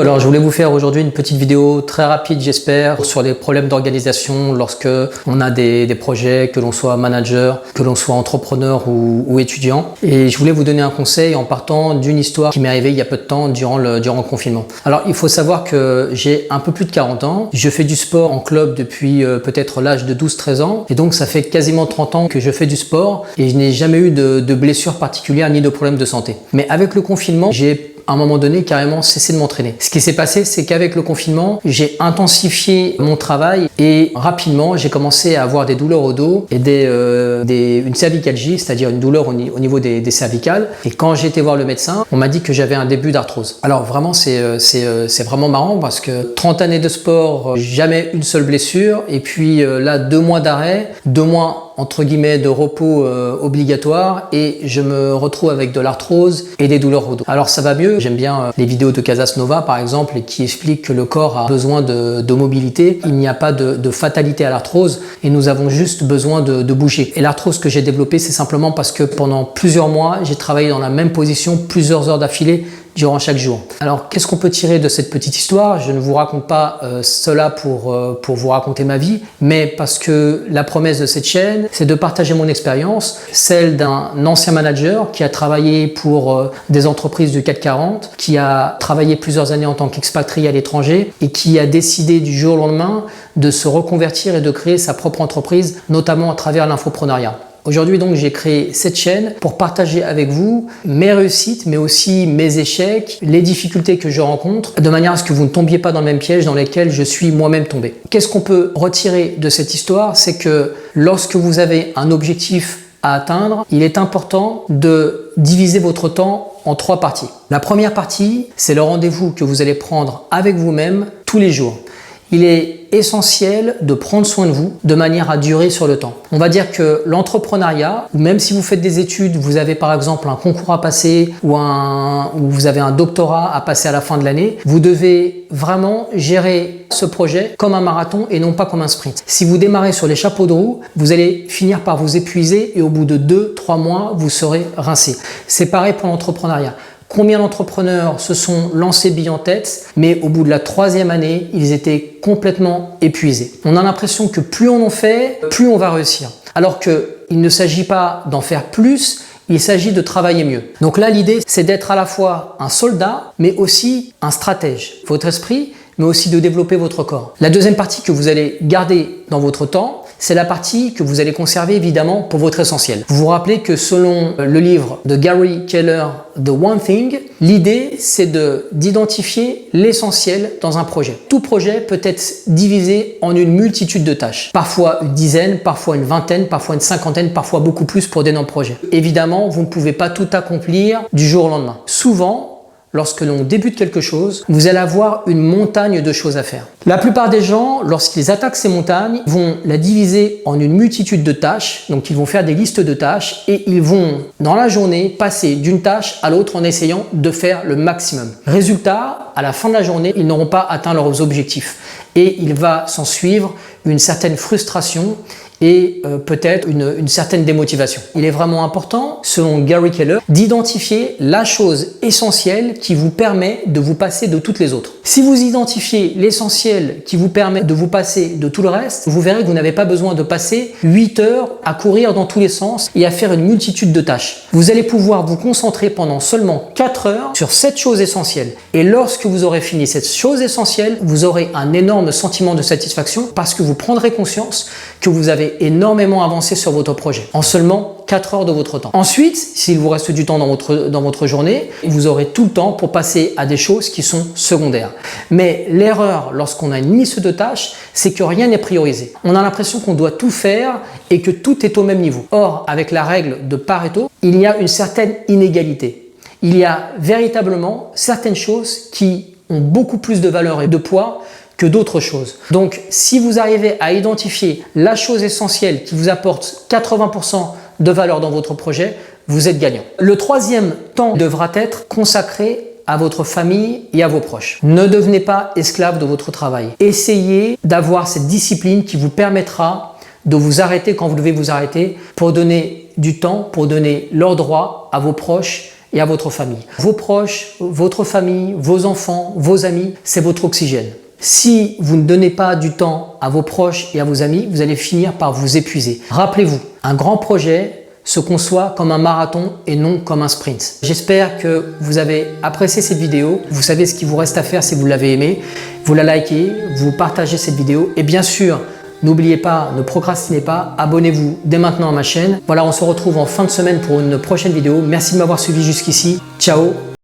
Alors je voulais vous faire aujourd'hui une petite vidéo très rapide j'espère sur les problèmes d'organisation lorsque on a des projets, que l'on soit manager, que l'on soit entrepreneur ou étudiant. Et je voulais vous donner un conseil en partant d'une histoire qui m'est arrivée il y a peu de temps durant le confinement. Alors il faut savoir que j'ai un peu plus de 40 ans, je fais du sport en club depuis peut-être l'âge de 12-13 ans et donc ça fait quasiment 30 ans que je fais du sport et je n'ai jamais eu de blessures particulières ni de problèmes de santé. Mais avec le confinement, j'ai à un moment donné carrément cessé de m'entraîner. Ce qui s'est passé, c'est qu'avec le confinement, j'ai intensifié mon travail et rapidement, j'ai commencé à avoir des douleurs au dos et une cervicalgie, c'est-à-dire une douleur au niveau des cervicales. Et quand j'ai été voir le médecin, on m'a dit que j'avais un début d'arthrose. Alors vraiment, c'est vraiment marrant parce que 30 années de sport, jamais une seule blessure et puis là, 2 mois d'arrêt, 2 mois entre guillemets de repos obligatoire et je me retrouve avec de l'arthrose et des douleurs au dos. Alors ça va mieux, j'aime bien les vidéos de Casas Nova par exemple qui expliquent que le corps a besoin de mobilité, il n'y a pas de fatalité à l'arthrose et nous avons juste besoin de bouger. Et l'arthrose que j'ai développée, c'est simplement parce que pendant plusieurs mois, j'ai travaillé dans la même position plusieurs heures d'affilée durant chaque jour. Alors, qu'est-ce qu'on peut tirer de cette petite histoire? Je ne vous raconte pas cela pour vous raconter ma vie, mais parce que la promesse de cette chaîne, c'est de partager mon expérience, celle d'un ancien manager qui a travaillé pour des entreprises du CAC 40, qui a travaillé plusieurs années en tant qu'expatrié à l'étranger et qui a décidé du jour au lendemain de se reconvertir et de créer sa propre entreprise, notamment à travers l'infoprenariat. Aujourd'hui donc j'ai créé cette chaîne pour partager avec vous mes réussites mais aussi mes échecs, les difficultés que je rencontre de manière à ce que vous ne tombiez pas dans le même piège dans lequel je suis moi-même tombé. Qu'est-ce qu'on peut retirer de cette histoire? C'est que lorsque vous avez un objectif à atteindre, il est important de diviser votre temps en 3 parties. La première partie, c'est le rendez-vous que vous allez prendre avec vous-même tous les jours. Il est essentiel de prendre soin de vous de manière à durer sur le temps. On va dire que l'entrepreneuriat, ou même si vous faites des études, vous avez par exemple un concours à passer ou vous avez un doctorat à passer à la fin de l'année, vous devez vraiment gérer ce projet comme un marathon et non pas comme un sprint. Si vous démarrez sur les chapeaux de roue, vous allez finir par vous épuiser et au bout de 2-3 mois, vous serez rincé. C'est pareil pour l'entrepreneuriat. Combien d'entrepreneurs se sont lancés billes en tête, mais au bout de la 3e année, ils étaient complètement épuisés. On a l'impression que plus on en fait, plus on va réussir. Alors qu'il ne s'agit pas d'en faire plus, il s'agit de travailler mieux. Donc là, l'idée, c'est d'être à la fois un soldat, mais aussi un stratège. Votre esprit, mais aussi de développer votre corps. La deuxième partie que vous allez garder dans votre temps, c'est la partie que vous allez conserver évidemment pour votre essentiel. Vous vous rappelez que selon le livre de Gary Keller, The One Thing, l'idée c'est d'identifier l'essentiel dans un projet. Tout projet peut être divisé en une multitude de tâches. Parfois une dizaine, parfois une vingtaine, parfois une cinquantaine, parfois beaucoup plus pour d'énormes projets. Évidemment, vous ne pouvez pas tout accomplir du jour au lendemain. Souvent, lorsque l'on débute quelque chose, vous allez avoir une montagne de choses à faire. La plupart des gens, lorsqu'ils attaquent ces montagnes, vont la diviser en une multitude de tâches. Donc, ils vont faire des listes de tâches et ils vont, dans la journée, passer d'une tâche à l'autre en essayant de faire le maximum. Résultat, à la fin de la journée, ils n'auront pas atteint leurs objectifs. Et il va s'en suivre une certaine frustration et peut-être une certaine démotivation. Il est vraiment important, selon Gary Keller, d'identifier la chose essentielle qui vous permet de vous passer de toutes les autres. Si vous identifiez l'essentiel qui vous permet de vous passer de tout le reste, vous verrez que vous n'avez pas besoin de passer 8 heures à courir dans tous les sens et à faire une multitude de tâches. Vous allez pouvoir vous concentrer pendant seulement 4 heures sur cette chose essentielle. Et lorsque vous aurez fini cette chose essentielle, vous aurez un énorme sentiment de satisfaction parce que vous prendrez conscience que vous avez énormément avancé sur votre projet en seulement 4 heures de votre temps. Ensuite, s'il vous reste du temps dans votre journée, vous aurez tout le temps pour passer à des choses qui sont secondaires. Mais l'erreur lorsqu'on a une liste de tâches, c'est que rien n'est priorisé. On a l'impression qu'on doit tout faire et que tout est au même niveau. Or, avec la règle de Pareto, il y a une certaine inégalité. Il y a véritablement certaines choses qui ont beaucoup plus de valeur et de poids que d'autres choses. Donc, si vous arrivez à identifier la chose essentielle qui vous apporte 80% de valeur dans votre projet, vous êtes gagnant. Le 3e temps devra être consacré à votre famille et à vos proches. Ne devenez pas esclave de votre travail. Essayez d'avoir cette discipline qui vous permettra de vous arrêter quand vous devez vous arrêter pour donner du temps, pour donner leur droit à vos proches et à votre famille. Vos proches, votre famille, vos enfants, vos amis, c'est votre oxygène. Si vous ne donnez pas du temps à vos proches et à vos amis, vous allez finir par vous épuiser. Rappelez-vous, un grand projet se conçoit comme un marathon et non comme un sprint. J'espère que vous avez apprécié cette vidéo. Vous savez ce qu'il vous reste à faire si vous l'avez aimé. Vous la likez, vous partagez cette vidéo et bien sûr, n'oubliez pas, ne procrastinez pas, abonnez-vous dès maintenant à ma chaîne. Voilà, on se retrouve en fin de semaine pour une prochaine vidéo. Merci de m'avoir suivi jusqu'ici. Ciao!